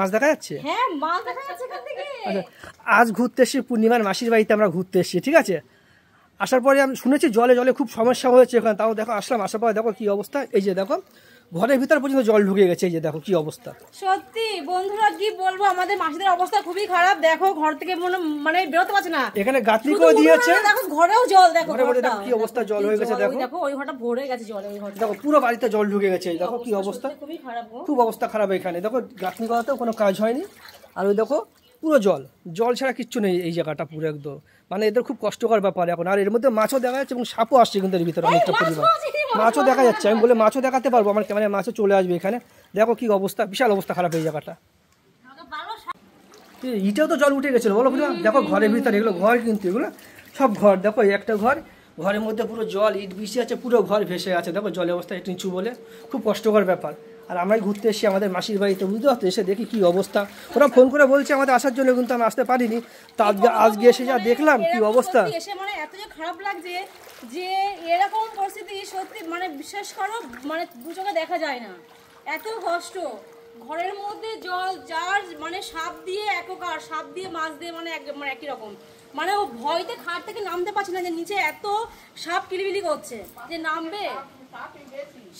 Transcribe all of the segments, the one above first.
মাছ দেখা যাচ্ছে? হ্যাঁ মাছ দেখা যাচ্ছে এখান থেকে। আচ্ছা, আজ ঘুরতে এসেছি পূর্ণিমার মাসির বাড়িতে, আমরা ঘুরতে এসেছি, ঠিক আছে। আসার পরে আমি শুনেছি জলে জলে খুব সমস্যা হয়েছে এখানে, তাও দেখো আসলাম, আসার পরে দেখো কি অবস্থা। এই যে দেখো ঘরের ভিতর পর্যন্ত জল ঢুকে গেছে, এই যে দেখো কি অবস্থা। সত্যি বন্ধুরা কি বলবো, আমাদের মাসিদের অবস্থা খুবই খারাপ। দেখো ঘর থেকে মানে বেরোতে পারছে না, এখানে গাঁথনি করে দিয়েছে, দেখো ঘরেও জল, দেখো দেখো কি অবস্থা, জল হয়ে গেছে। দেখো দেখো ওই ঘরটা ভরে গেছে জলে, ওই ঘরটা দেখো পুরো বাড়িতে জল ঢুকে গেছে, দেখো কি অবস্থা, খুবই খারাপ, খুব অবস্থা খারাপ। এখানে দেখো গাঁথনি করাতেও কোনো কাজ হয়নি, আর ওই দেখো পুরো জল, জল ছাড়া কিচ্ছু নেই এই জায়গাটা পুরো একদম, মানে এদের খুব কষ্টকর ব্যাপার এখন। আর এর মধ্যে মাছও দেখা যাচ্ছে এবং সাপও আসছে কিন্তু এর ভিতরে অনেকটা পরিমাণ, মাছও দেখা যাচ্ছে। আমি বলে মাছও দেখাতে পারবো, আমার ক্যামেরায় মাছও চলে আসবে এখানে। দেখো কি অবস্থা, বিশাল অবস্থা খারাপ এই জায়গাটা। ইটেও তো জল উঠে গেছিলো বলো বুঝলাম। দেখো ঘরের ভিতরে, এগুলো ঘর কিন্তু, এগুলো সব ঘর। দেখো এই একটা ঘর, ঘরের মধ্যে পুরো জল, ইট বিছিয়ে আছে, পুরো ঘর ভেসে আছে। দেখো জলের অবস্থা একটু নিচু বলে খুব কষ্টকর ব্যাপার। আর আমরাই ঘুরতে এসেছি আমাদের মাসির বাড়িতে, বুঝতে পারতো, এসে দেখি কি অবস্থা। ওরা ফোন করে বলছে আমাদের আসার জন্য, কিন্তু আমি আসতে পারিনি। তা আজকে এসে যা দেখলাম কি অবস্থা, এসে মানে এত যে খারাপ লাগছে যে এরকম পরিস্থিতি সত্যি মানে বিশ্বাস করো মানে দু চোখে দেখা যায় না, এত কষ্ট। ঘরের মধ্যে জল, যার মানে সাপ দিয়ে এককার, সাপ দিয়ে মাছ দিয়ে মানে একই রকম, মানে ও ভয়তে খাট থেকে নামতে পারছে না, যে নিচে এত সাপ কিলিবিলি করছে যে নামবে,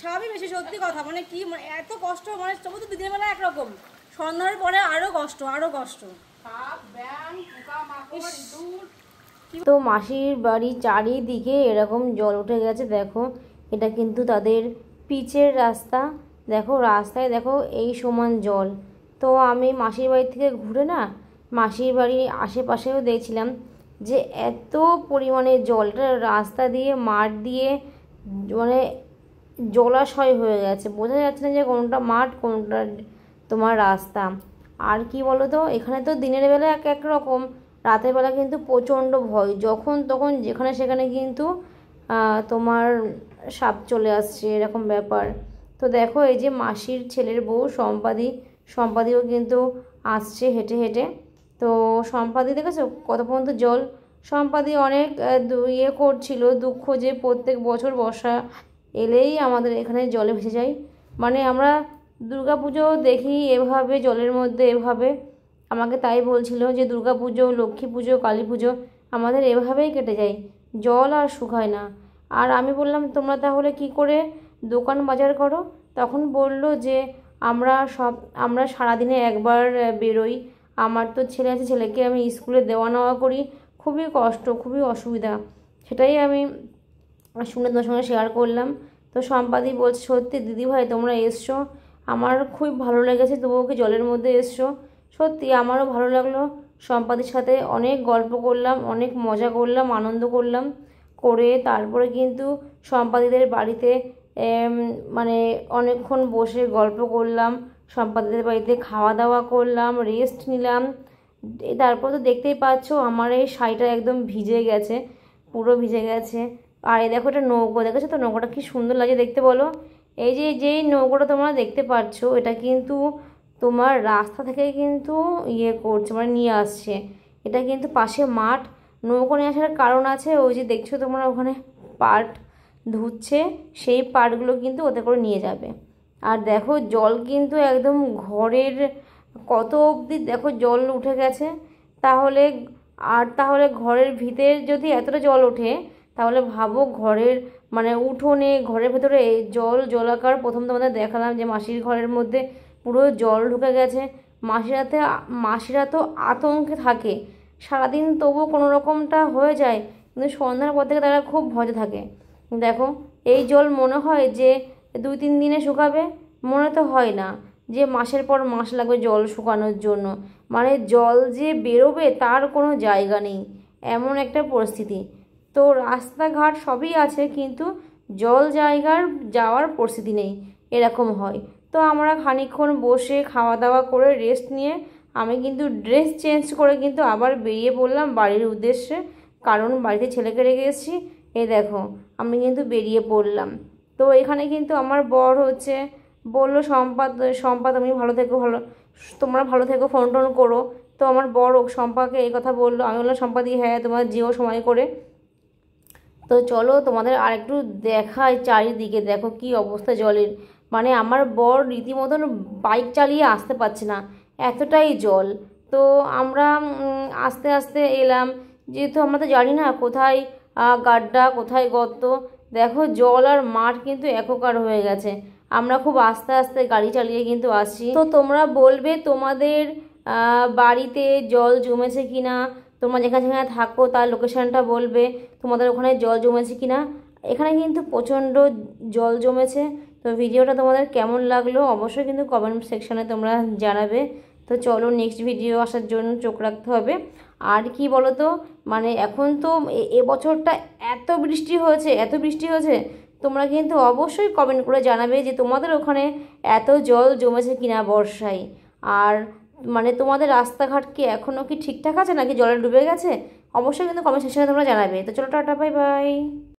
সাপই বেশি। সত্যি কথা মানে কি, মানে এত কষ্ট, মানে তবু তো দিনের বেলা একরকম, সন্ধ্যার পরে আরো কষ্ট, আরো কষ্ট। তো মাসির বাড়ির চারিদিকে এরকম জল উঠে গেছে। দেখো এটা কিন্তু তাদের পিচের রাস্তা, দেখো রাস্তায় দেখো এই সমান জল। তো আমি মাসির বাড়ি থেকে ঘুরে না মাসির বাড়ির আশেপাশেও দেখছিলাম যে এত পরিমাণে জলটা রাস্তা দিয়ে মাঠ দিয়ে মানে জলাশয় হয়ে গেছে, বোঝা যাচ্ছে না যে কোনটা মাঠ কোনটা তোমার রাস্তা। আর কি বলো তো, এখানে তো দিনের বেলা এক রকম, রাতের বেলা কিন্তু প্রচণ্ড ভয়, যখন তখন যেখানে সেখানে কিন্তু তোমার সাপ চলে আসছে, এরকম ব্যাপার। তো দেখো এই যে মাসির ছেলের বউ সম্পাদিও কিন্তু আসছে হেঁটে হেঁটে। তো সম্পাদি দেখেছো কত পর্যন্ত জল, সম্পাদি অনেক ইয়ে করছিল, দুঃখ যে প্রত্যেক বছর বর্ষা এলেই আমাদের এখানে জলে ভেসে যায়। মানে আমরা দুর্গাপুজো দেখি এভাবে জলের মধ্যে, এভাবে আমাকে তাই বলছিল যে দুর্গাপুজো, লক্ষ্মী পুজো, কালী পুজো আমাদের এভাবেই কেটে যায়, জল আর শুকায় না। আর আমি বললাম তোমরা তাহলে কি করে দোকান বাজার করো? তখন বলল যে আমরা সারাদিনে একবার বেরোই, আমার তো ছেলে আছে, ছেলেকে আমি স্কুলে দেওয়া নেওয়া করি, খুবই কষ্ট, খুবই অসুবিধা। সেটাই আমি শুনে তোমার সঙ্গে শেয়ার করলাম। তো সম্পাদি বলছে সত্যি দিদিভাই তোমরা এসছো, আমার খুব ভালো লেগেছে, তবুও কি জলের মধ্যে এসছো। সত্যি আমারও ভালো লাগলো, সম্পাদির সাথে অনেক গল্প করলাম, অনেক মজা করলাম, আনন্দ করলাম। করে তারপরে কিন্তু সম্পাদিদের বাড়িতে মানে অনেকক্ষণ বসে গল্প করলাম, সম্পাদিদের বাড়িতে খাওয়া দাওয়া করলাম, রেস্ট নিলাম। তারপর তো দেখতেই পাচ্ছ আমার এই শাড়িটা একদম ভিজে গেছে, পুরো ভিজে গেছে। আর এই দেখো এটা নৌকো, দেখেছো তো নৌকোটা কি সুন্দর লাগে দেখতে বলো। এই যে যেই নৌকোটা তোমরা দেখতে পাচ্ছ এটা কিন্তু তোমার রাস্তা থেকে কিন্তু ইয়ে করছে, মানে নিয়ে আসছে। এটা কিন্তু পাশে মাঠ, নৌকো নিয়ে আসার কারণ আছে, ওই যে দেখছো তোমরা ওখানে পাট ধুচ্ছে, সেই পাটগুলো কিন্তু ওতে করে নিয়ে যাবে। আর দেখো জল কিন্তু একদম ঘরের কত অবধি দেখো জল উঠে গেছে। তাহলে ঘরের ভিতরে যদি এতটা জল ওঠে তাহলে ভাবো ঘরের মানে উঠোনে, ঘরের ভেতরে জলাকার। প্রথম তোমাদের দেখালাম যে মাসির ঘরের মধ্যে পুরো জল ঢুকে গেছে। মাসিরা তো আতঙ্কে থাকে সারাদিন, তবুও কোনো রকমটা হয়ে যায়, কিন্তু সন্ধ্যার পর থেকে তারা খুব ভয়ে থাকে। দেখো এই জল মনে হয় যে 2-3 দিনে শুকাবে, মনে তো হয় না, যে মাসের পর মাস লাগবে জল শুকানোর জন্য। মানে জল যে বেরোবে তার কোনো জায়গা নেই, এমন একটা পরিস্থিতি। তো রাস্তাঘাট সবই আছে কিন্তু জল জায়গার যাওয়ার পরিস্থিতি নেই, এরকম হয়। তো আমরা খানিকক্ষণ বসে খাওয়া দাওয়া করে রেস্ট নিয়ে আমি কিন্তু ড্রেস চেঞ্জ করে কিন্তু আবার বেরিয়ে পড়লাম বাড়ির উদ্দেশ্যে, কারণ বাড়িতে ছেলেকে রেখে এসেছি। এই দেখো আমি কিন্তু বেরিয়ে পড়লাম। তো এখানে কিন্তু আমার বর হচ্ছে বললো সম্পা তুমি ভালো থেকো, তোমরা ভালো থেকো, ফোন টোন করো। তো আমার বর সম্পাকে এই কথা বললো, আমি বললাম সম্পাদি হ্যাঁ তোমার যেও সময় করে। তো চলো তোমাদের আর একটু দেখাই চারিদিকে, দেখো কি অবস্থা জলের। মানে আমার বর রীতিমতন বাইক চালিয়ে আসতে পারছে না, এতটাই জল। তো আমরা আস্তে আস্তে এলাম, যেহেতু আমরা তো জানি না কোথায় গাড্ডা কোথায় গর্ত। দেখো জল আর মাঠ কিন্তু একাকার হয়ে গেছে। আমরা খুব আস্তে আস্তে গাড়ি চালিয়ে কিন্তু আসছি। তো তোমরা বলবে তোমাদের বাড়িতে জল জমেছে কিনা, তোমরা যেখানে যেখানে থাকো তার লোকেশানটা বলবে, তোমাদের ওখানে জল জমেছে কিনা। এখানে কিন্তু প্রচণ্ড জল জমেছে। তো ভিডিওটা তোমাদের কেমন লাগলো অবশ্যই কিন্তু কমেন্ট সেকশনে তোমরা জানাবে। তো চলো নেক্সট ভিডিও আসার জন্য চোখ রাখতে হবে। আর কি বলো তো, মানে এখন তো এবছরটা এত বৃষ্টি হয়েছে, তোমরা কিন্তু অবশ্যই কমেন্ট করে জানাবে যে তোমাদের ওখানে এত জল জমেছে কিনা বর্ষায়। আর মানে তোমাদের রাস্তাঘাট কি এখনও কি ঠিকঠাক আছে নাকি জলে ডুবে গেছে, অবশ্যই কিন্তু কমেন্ট সেকশনে তোমরা জানাবে। তো চলো টাটা, বাই বাই।